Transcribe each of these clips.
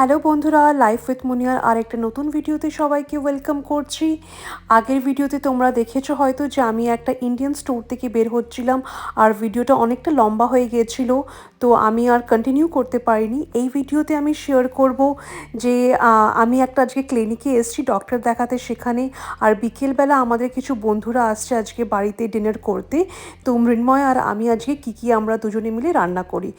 Hello বন্ধুরা, life with meunière আর একটা নতুন ভিডিওতে সবাইকে ওয়েলকাম করছি। আগের ভিডিওতে তোমরা দেখেছো হয়তো যে আমি একটা ইন্ডিয়ান স্টোর থেকে বের হচ্ছিলাম আর ভিডিওটা অনেকটা লম্বা হয়ে গিয়েছিল, তো আমি আর কন্টিনিউ করতে পারিনি। এই ভিডিওতে আমি শেয়ার করব যে আমি একটা আজকে ক্লিনিকে এসেছি ডক্টর দেখাতে, সেখানে আর বিকেলবেলা আমাদের কিছু বন্ধুরা আসছে আজকে বাড়িতে ডিনার করতে। তো মৃন্ময় আর আমি আজকে কী আমরা দুজনে মিলে রান্না করি।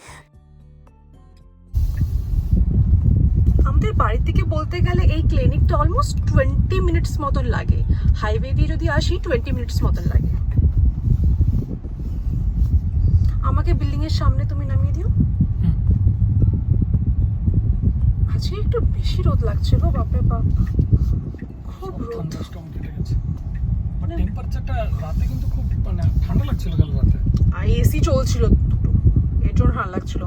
আমাদের বাড়ি থেকে বলতে গেলে এই ক্লিনিকটা অলমোস্ট 20 মিনিটস মতন লাগে। হাইওয়ে দিয়ে যদি আসি 20 মিনিটস মতন লাগে। আমাকে বিল্ডিং এর সামনে তুমি নামিয়ে দিও। আজকে একটু বেশি রোদ লাগছে গো, বাপরে বাপ, খুব রোদ। টেম্পারেচারটা রাতে কিন্তু খুব ঠান্ডা লাগছিল কাল রাতে। আর এসি চলছিল দুটো, এর জন্য ঠান্ডা লাগছিল।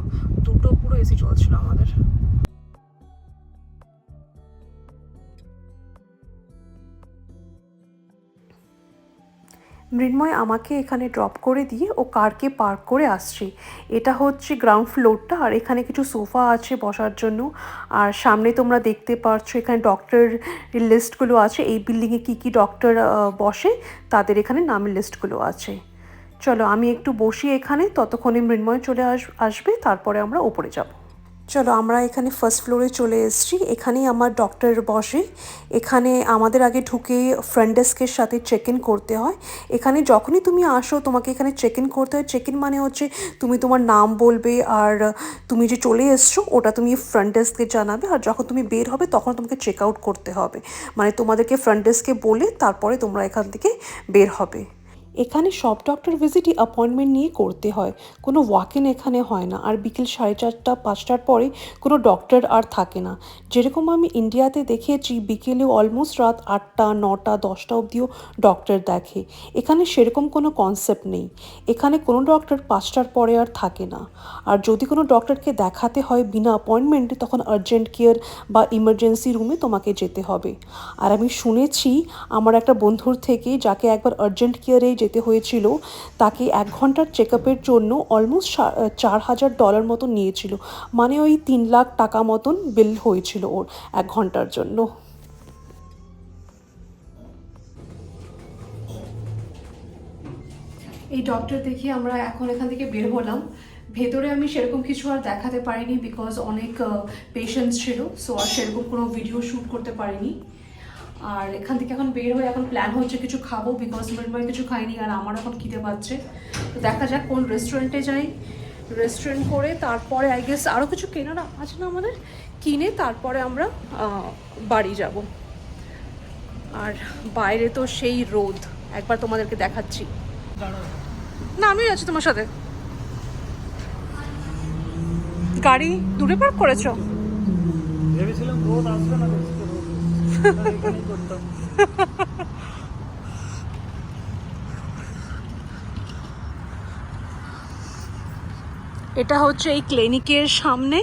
দুটো পুরো এসি চলছিল আমাদের। মৃন্ময় আমাকে এখানে ড্রপ করে দিয়ে ও কারকে পার্ক করে আসছে। এটা হচ্ছে গ্রাউন্ড ফ্লোরটা, আর এখানে কিছু সোফা আছে বসার জন্য। আর সামনে তোমরা দেখতে পাচ্ছ এখানে ডক্টর লিস্টগুলো আছে, এই বিল্ডিংয়ে কী ডক্টর বসে তাদের এখানে নামের লিস্টগুলো আছে। চলো আমি একটু বসি এখানে, ততক্ষণে মৃন্ময় চলে আসবে, তারপরে আমরা ওপরে যাব। চলো আমরা এখানে ফার্স্ট ফ্লোরে চলে এসেছি। এখানেই আমার ডক্টর বসে। এখানে আমাদের আগে ঢুকে ফ্রন্ট ডেস্কের সাথে চেক ইন করতে হয়। এখানে যখনই তুমি আসো তোমাকে এখানে চেক ইন করতে হয়। চেক ইন মানে হচ্ছে তুমি তোমার নাম বলবে, আর তুমি যে চলে এসছো ওটা তুমি ফ্রন্ট ডেস্কে জানাবে, আর যখন তুমি বের হবে তখন তোমাকে চেক আউট করতে হবে। মানে তোমাদেরকে ফ্রন্ট ডেস্কে বলে তারপরে তোমরা এখান থেকে বের হবে। এখানে সব ডক্টর ভিজিটই অ্যাপয়েন্টমেন্ট নিয়ে করতে হয়, কোনো ওয়াক ইন এখানে হয় না। আর বিকেল 4:30 5টার পরে কোনো ডক্টর আর থাকে না। যেরকম আমি ইন্ডিয়াতে দেখেছি বিকেলেও অলমোস্ট রাত 8টা 9টা 10টা অবধিও ডক্টর দেখে। এখানে সেরকম কোনো কনসেপ্ট নেই। এখানে কোনো ডক্টর 5টার পরে আর থাকে না। আর যদি কোনো ডক্টরকে দেখাতে হয় বিনা অ্যাপয়েন্টমেন্টে তখন আর্জেন্ট কেয়ার বা ইমার্জেন্সি রুমে তোমাকে যেতে হবে। আর আমি শুনেছি আমার একটা বন্ধুর থেকে, যাকে একবার আর্জেন্ট কেয়ারে যেতে হয়েছিল, তাকে 1 ঘন্টার চেক আপের জন্য অলমোস্ট $4,000 মতন নিয়েছিল। মানে ওই 3 লাখ টাকা মতন বিল হয়েছিল ওর 1 ঘন্টার জন্য। এই ডক্টর দেখি আমরা এখন এখান থেকে বের হলাম। ভেতরে আমি সেরকম কিছু আর দেখাতে পারিনি বিকজ অনেক পেশেন্টস ছিল, সো আর সেরকম কোনো ভিডিও শ্যুট করতে পারিনি। আর এখান থেকে এখন বের হয়ে এখন প্ল্যান হচ্ছে কিছু খাবো, বিকজ মৃন্ময় কিছু খাইনি আর আমার এখন খিদে পাচ্ছে। তো দেখা যাক কোন রেস্টুরেন্টে যাই। রেস্টুরেন্ট করে তারপরে আই গেস আরও কিছু কেনার আছে না আমাদের, কিনে তারপরে আমরা বাড়ি যাব। আর বাইরে তো সেই রোদ, একবার তোমাদেরকে দেখাচ্ছি। না আমিও আছি তোমার সাথে। গাড়ি দূরে পার্ক করেছো? ভেবেছিলাম রোদ আসবে না, এখানেই করতাম। এটা হচ্ছে এই ক্লিনিকের সামনে,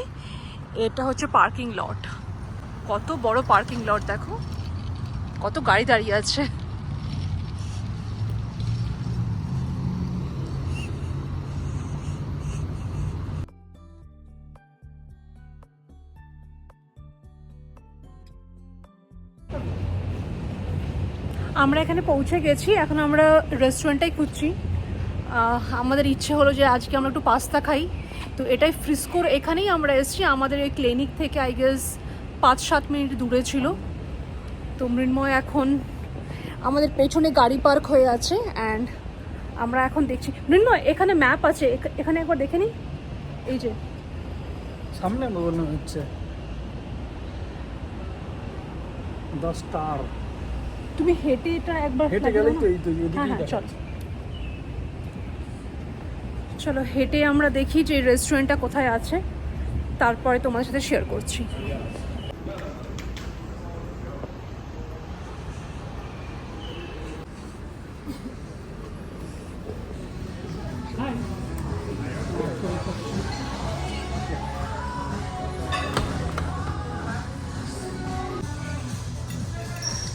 এটা হচ্ছে পার্কিং লট। কত বড় পার্কিং লট দেখো, কত গাড়ি দাঁড়িয়ে আছে। আমরা এখানে পৌঁছে গেছি, এখন আমরা রেস্টুরেন্টটাই খুঁজছি। আমাদের ইচ্ছে হলো যে আজকে আমরা একটু পাস্তা খাই, তো এটাই ফ্রিস্কোর এখানেই আমরা এসেছি। আমাদের এই ক্লিনিক থেকে আই গেস 5-7 মিনিট দূরে ছিল। তো মৃন্ময় এখন আমাদের পেছনে গাড়ি পার্ক হয়ে আছে, অ্যান্ড আমরা এখন দেখছি। মৃন্ময় এখানে ম্যাপ আছে, এখানে একবার দেখে নিই। এই যে সামনে মনে হচ্ছে 10 স্টার। তুমি হেঁটে এটা একবার হেঁটে গেলেই তো এই তো হ্যাঁ এদিকেই চলো দেখা। চলো হেঁটে আমরা দেখি যে রেস্টুরেন্টটা কোথায় আছে, তারপরে তোমাদের সাথে শেয়ার করছি।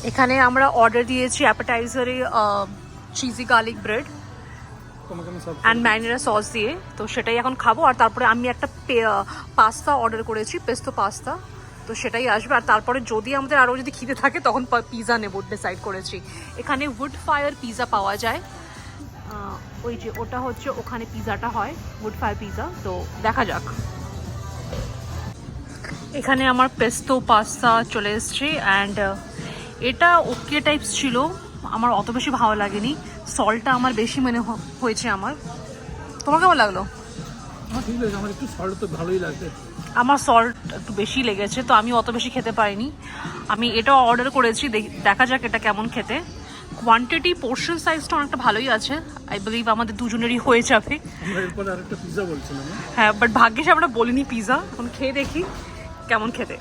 এখানে আমরা অর্ডার দিয়েছি অ্যাপেটাইজারে cheesy garlic bread and marinara sauce দিয়ে, তো সেটাই এখন খাবো। আর তারপরে আমি একটা পাস্তা অর্ডার করেছি, পেস্তো পাস্তা, তো সেটাই আসবে। আর তারপরে যদি আমাদের আরও যদি খিদে থাকে তখন পিৎজা নেব ডিসাইড করেছি। এখানে উড ফায়ার পিৎজা পাওয়া যায়, ওই যে ওটা হচ্ছে ওখানে পিৎজাটা হয়, উড ফায়ার পিৎজা। তো দেখা যাক। এখানে আমার পেস্তো পাস্তা চলে এসছে অ্যান্ড এটা ওকে টাইপস ছিল, আমার অত বেশি ভালো লাগেনি। সল্টটা আমার বেশি মনে হয়েছে আমার। তোমার কেমন লাগলো? ঠিক আছে, আমার একটু সল্ট তো ভালোই লাগে। আমার সল্ট একটু বেশি লেগেছে, তো আমি অত বেশি খেতে পারিনি। আমি এটা অর্ডার করেছি, দেখা যাক এটা কেমন খেতে। কোয়ান্টিটি পোর্শন সাইজটা অনেকটা ভালোই আছে, আই বিলিভ আমাদের দুজনেরই হয়ে যাবে। আমরা এরপর আরেকটা পিৎজা বলছিলাম। হ্যাঁ, বাট ভাগ্যিস আমরা বলিনি পিৎজা। এখন খেয়ে দেখি কেমন খেতে।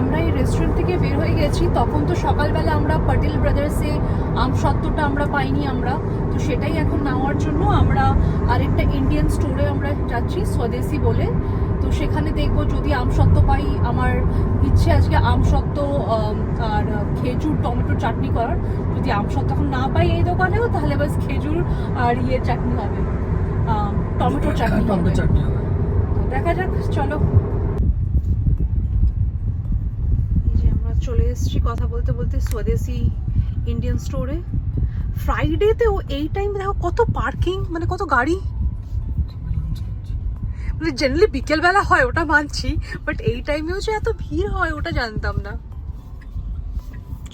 আমরা এই রেস্টুরেন্ট থেকে বের হয়ে গেছি, তখন তো সকালবেলা আমরা পটেল ব্রাদার্সে আমসত্ত্বটা আমরা পাইনি আমরা, তো সেটাই এখন নেওয়ার জন্য আমরা আরেকটা ইন্ডিয়ান স্টোরে আমরা যাচ্ছি, স্বদেশি বলে। তো সেখানে দেখবো যদি আমসত্ত্ব পাই। আমার ইচ্ছে আজকে আমসত্ত্ব আর খেজুর টমেটোর চাটনি করার। যদি আমসত্ত্ব এখন না পাই এই দোকানেও, তাহলে বাস খেজুর আর চাটনি হবে, টমেটোর চাটনি হবে। দেখা যাক, চলো। চলে এসেছি কথা বলতে বলতে স্বদেশি ইন্ডিয়ান স্টোরে। ফ্রাইডেতেও এই টাইম দেখো কত পার্কিং, মানে কত গাড়ি। মানে জেনারেলি বিকেলবেলা হয় ওটা মানছি, বাট এই টাইমেও যে এত ভিড় হয় ওটা জানতাম না।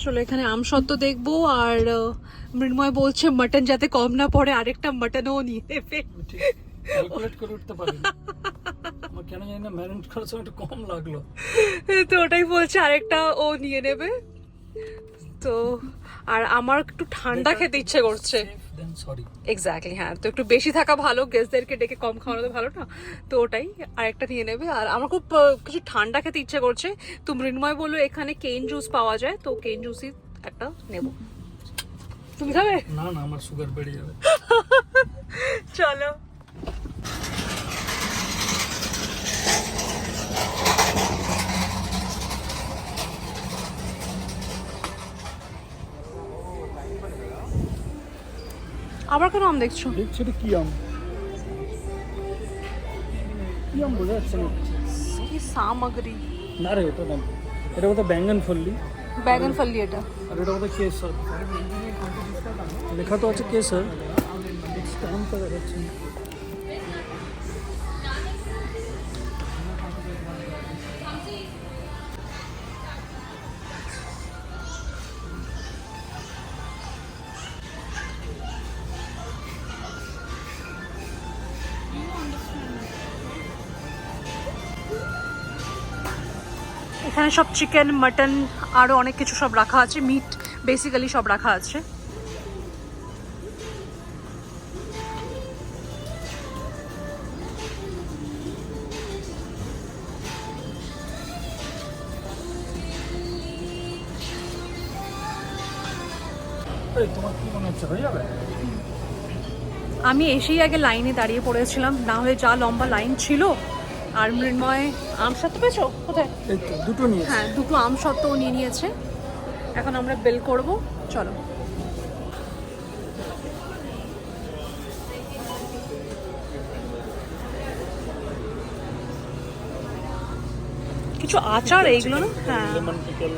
চলো এখানে আমসত্ত্ব দেখবো, আর মৃন্ময় বলছে মাটন যাতে কম না পড়ে আরেকটা মাটনও নিয়ে নেবে। ক্যালকুলেট করে উঠতে পারি আমার কেন জানি না ম্যানেজ করার সময় একটু কম লাগলো, তো ওটাই বলছে আরেকটা ও নিয়ে নেবে। তো আর আমার একটু ঠান্ডা খেতে ইচ্ছে করছে। এক্স্যাক্টলি, হ্যাঁ, তো একটু বেশি থাকা ভালো, গেস্টদেরকে ডেকে কম খাওয়ানো তো ভালো না। তো ওটাই আরেকটা নিয়ে নেবে। আর আমার খুব কিছু ঠান্ডা খেতে ইচ্ছে করছে, তো মৃন্ময় বললো এখানে কেন জুস পাওয়া যায়, তো কেন জুসই একটা নেব। তুমি খাবে? না না, আমার সুগার বেড়ে যাবে। চলো। আবার কেন আম দেখছো? দেখছি এটা কি আম, কি আম বোঝা যাচ্ছে না। কি সামগ্রী? না রে, ওটা না, এটা বোধ ব্যাঙ্গন ফল্লি। बैगन फली এটা। আর এটা বোধ কেসর, লেখা তো আছে কেসর, স্ট্যাম্প তো দেখাচ্ছে না। এখানে সব চিকেন মাটন আরও অনেক কিছু সব রাখা আছে, মিট বেসিক্যালি সব রাখা আছে। তোমার কি মনে হচ্ছে হয়ে যাবে? আমি এসেই আগে লাইনে দাঁড়িয়ে পড়েছিলাম, না হলে যা লম্বা লাইন ছিল। আর মৃন্ময় আমসত্ত্ব পেয়েছো কোথায়? এই তো দুটো নিয়ে, হ্যাঁ, দুটো আমসত্ত্বও নিয়ে নিয়েছে। এখন আমরা বেল করব, চলো। কিছু আচার এইগুলো না? হ্যাঁ, লেমন পিকল।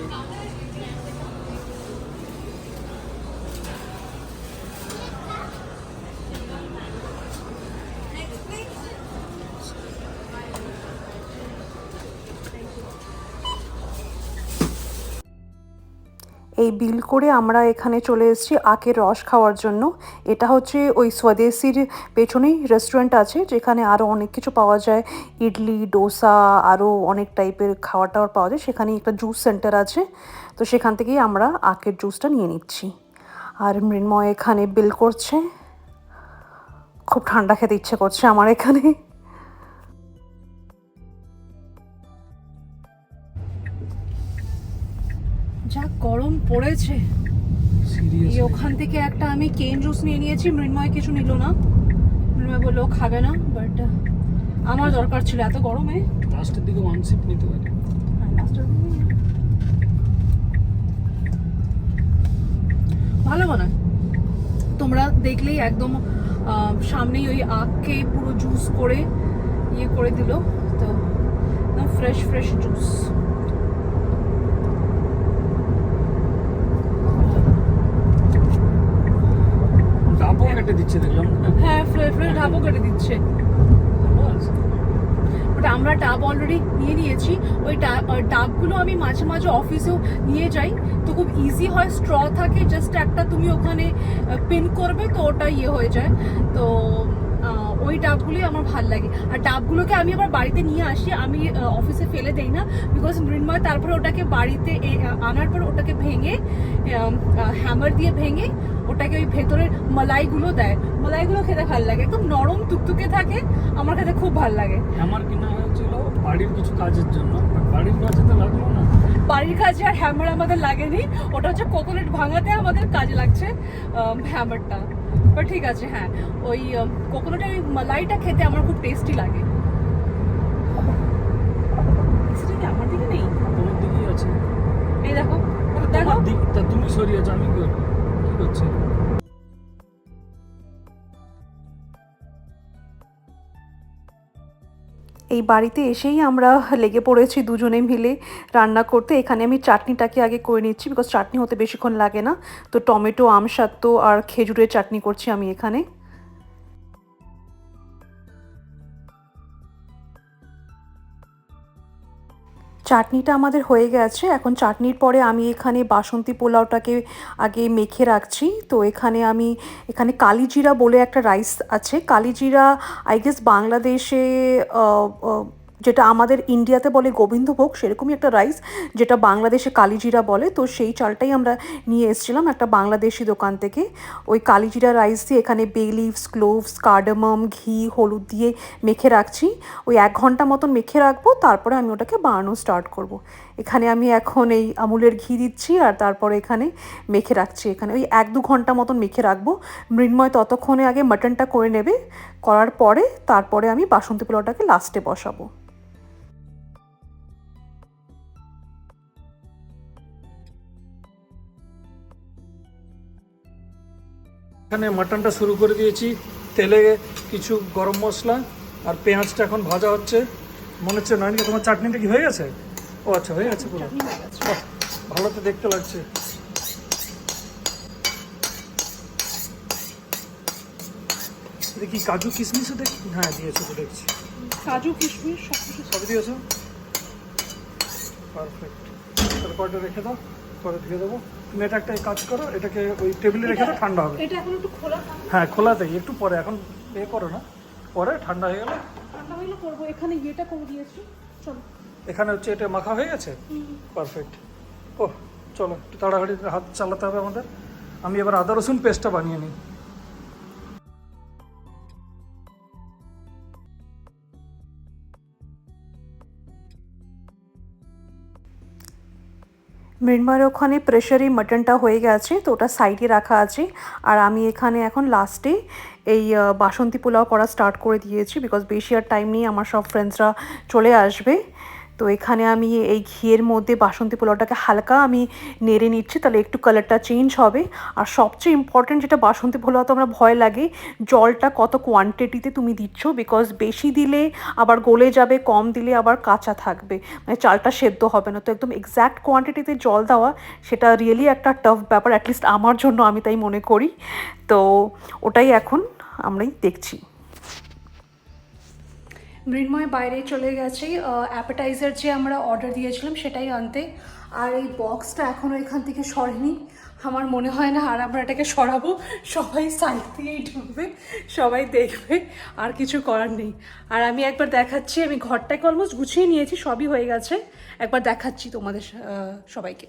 এই বিল করে আমরা এখানে চলে এসেছি আখের রস খাওয়ার জন্য। এটা হচ্ছে ওই স্বদেশির পেছনেই রেস্টুরেন্ট আছে, যেখানে আরও অনেক কিছু পাওয়া যায়, ইডলি ডোসা আরও অনেক টাইপের খাবার টাবার পাওয়া যায়। সেখানেই একটা জুস সেন্টার আছে, তো সেখান থেকেই আমরা আখের জুসটা নিয়ে নিচ্ছি। আর মৃন্ময় এখানে বিল করছে। খুব ঠান্ডা খেতে ইচ্ছে করছে আমার এখানে। যা গরম পড়েছে, ওখান থেকে একটা আমি কেন জুস নিয়ে নিয়েছি, মৃন্ময় কিছু নিল না। মৃন্ময় বললো খাবে না, বাট আমার দরকার ছিল এত গরমে। লাস্টের দিকে ওয়ান সিপ নিতে পারি। ভালো বানায়, তোমরা দেখলেই একদম সামনেই ওই আখকে পুরো জুস করে ইয়ে করে দিল। তো ফ্রেশ জুস। ডাবও কেটে দিচ্ছে দেখলাম। হ্যাঁ, ফ্রেশ ডাবও কেটে দিচ্ছে। বাট আমরা ডাব অলরেডি নিয়ে নিয়েছি। ওই ডাবগুলো আমি মাঝে মাঝে অফিসেও নিয়ে যাই, তো খুব ইজি হয়, স্ট্র থাকে, জাস্ট একটা তুমি ওখানে পিন করবে তো ওটা ইয়ে হয়ে যায়। তো ওই ডাবগুলোই আমার ভাল লাগে। আর ডাবগুলোকে আমি আবার বাড়িতে নিয়ে আসি, আমি অফিসে ফেলে দেই না, বিকজ মৃন্ময় তারপরে ওটাকে বাড়িতে আনার পর ওটাকে ভেঙে হ্যামার দিয়ে ভেঙে ওটাকে ওই ভেতরের মালাইগুলো দেয়। মালাইগুলো খেতে ভাল লাগে, একদম নরম তুকতুকে থাকে, আমার খেতে খুব ভাল লাগে। হ্যামার কিনা হয়েছিল বাড়ির কিছু কাজের জন্য, বাড়ির কাজে তো লাগলো না। বাড়ির কাজে আর হ্যামার আমাদের লাগেনি, ওটা হচ্ছে কোকোনাট ভাঙাতে আমাদের কাজে লাগছে হ্যামারটা। বাট ঠিক আছে, হ্যাঁ, ওই কোকোনাটের ওই মালাইটা খেতে আমার খুব টেস্টি লাগে। সেটা কি আমার দিকে নেই? তোমার দিকেই আছে। এই দেখো তোমার দিকটা তুমি সরিয়েছো, আমি কি করছি? এই বাড়িতে এসেই আমরা লেগে পড়েছি দুজনে মিলে রান্না করতে। এখানে আমি চাটনিটাকে আগে করে নিচ্ছি, বিকজ চাটনি হতে বেশিক্ষণ লাগে না। তো টমেটো, আমসত্ত্ব আর খেজুরের চাটনি করছি আমি এখানে। চাটনিটা আমাদের হয়ে গেছে। এখন চাটনির পরে আমি এখানে বাসন্তী পোলাওটাকে আগে মেখে রাখছি। তো এখানে কালিজিরা বলে একটা রাইস আছে। কালিজিরা আই গেস বাংলাদেশে যেটা আমাদের ইন্ডিয়াতে বলে গোবিন্দভোগ, সেরকমই একটা রাইস যেটা বাংলাদেশে কালিজিরা বলে। তো সেই চালটাই আমরা নিয়ে এসেছিলাম একটা বাংলাদেশি দোকান থেকে। ওই কালিজিরা রাইস দিয়ে এখানে বে লিভস, ক্লোভস, কার্ডামম, ঘি, হলুদ দিয়ে মেখে রাখছি। ওই 1 ঘন্টা মতন মেখে রাখবো, তারপরে আমি ওটাকে বানানো স্টার্ট করব। এখানে আমি এখন এই আমুলের ঘি দিচ্ছি আর তারপরে এখানে মেখে রাখছি। এখানে ওই 1-2 ঘন্টা মতন মেখে রাখবো। মৃন্ময় ততক্ষণে আগে মাটনটা করে নেবে, করার পরে তারপরে আমি বাসন্তী পোলাওটাকে লাস্টে বসাবো। এখানে মাটনটা শুরু করে দিয়েছি, তেলে কিছু গরম মশলা আর পেঁয়াজটা এখন ভাজা হচ্ছে। মনে হচ্ছে নয়নি তোমার চাটনিটা কি হয়ে গেছে? ও আচ্ছা, হয়ে গেছে পুরো। বাহ, ভালো তো দেখতে লাগছে। দেখি কাজু কিশমিশও দেখি। হ্যাঁ, দিয়েছো তো দেখছি, কাজু কিশমিশ সব দিয়েছো। পারফেক্ট। তারপরটা রেখে দাও, পরে ধুয়ে দেবো। তুমি এটা একটা কাজ করো, এটাকে ওই টেবিলে রেখে দাও, ঠান্ডা হবে। এটা এখন একটু খোলা, হ্যাঁ, খোলাতেই একটু পরে, এখন করো না, পরে ঠান্ডা হয়ে গেলে ঠান্ডা হলে করবো। এখানে ইয়েটা করে দিয়েছি, চলো। এখানে হচ্ছে এটা মাখা হয়ে গেছে। পারফেক্ট। ও চলো, একটু তাড়াতাড়ি হাত চালাতে হবে আমাদের। আমি এবার আদা রসুন পেস্টটা বানিয়ে নিই। মৃন্ময়ের ওখানে প্রেশারে মাটনটা হয়ে গেছে, তো ওটা সাইডে রাখা আছে। আর আমি এখানে এখন লাস্টে এই বাসন্তী পোলাও করা স্টার্ট করে দিয়েছি, বিকজ বেশি আর টাইম নেই, আমার সব ফ্রেন্ডসরা চলে আসবে। তো এখানে আমি এই ঘিয়ের মধ্যে বাসন্তী পোলাওটাকে হালকা আমি নেড়ে নিচ্ছি, তাহলে একটু কালারটা চেঞ্জ হবে। আর সবচেয়ে ইম্পর্টেন্ট যেটা বাসন্তী পোলাও তো আমরা ভয় লাগে, জলটা কত কোয়ান্টিটিতে তুমি দিচ্ছ, বিকজ বেশি দিলে আবার গলে যাবে, কম দিলে আবার কাঁচা থাকবে, মানে চালটা সেদ্ধ হবে না। তো একদম এক্স্যাক্ট কোয়ান্টিটিতে জল দেওয়া, সেটা রিয়েলি একটা টাফ ব্যাপার, অ্যাটলিস্ট আমার জন্য, আমি তাই মনে করি। তো ওটাই এখন আমরাই দেখছি। মৃন্ময় বাইরে চলে গেছে অ্যাপেটাইজার যে আমরা অর্ডার দিয়েছিলাম সেটাই আনতে। আর এই বক্সটা এখনও এখান থেকে সরেনি, আমার মনে হয় না আর আমরা এটাকে সরাবো। সবাই সাইড দিয়েই ঢুকবে, সবাই দেখবে, আর কিছু করার নেই। আর আমি একবার দেখাচ্ছি, আমি ঘরটাকে অলমোস্ট গুছিয়ে নিয়েছি, সবই হয়ে গেছে, একবার দেখাচ্ছি তোমাদের সবাইকে।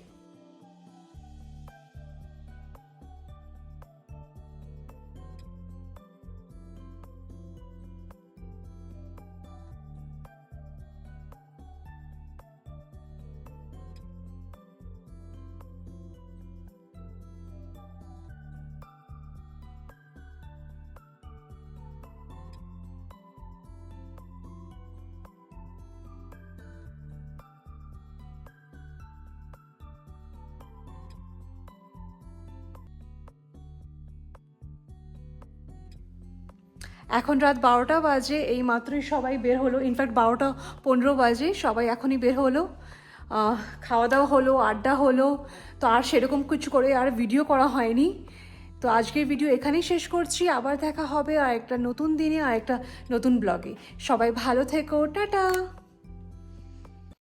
এখন রাত 12টা বাজে, এই মাত্রই সবাই বের হলো, ইনফ্যাক্ট 12:15 বাজে, সবাই এখনই বের হলো। খাওয়া দাওয়া হলো, আড্ডা হলো, তো আর সেরকম কিছু করে আর ভিডিও করা হয়নি। তো আজকের ভিডিও এখানেই শেষ করছি, আবার দেখা হবে আর একটা নতুন দিনে আর একটা নতুন ব্লগে। সবাই ভালো থেকো, টাটা।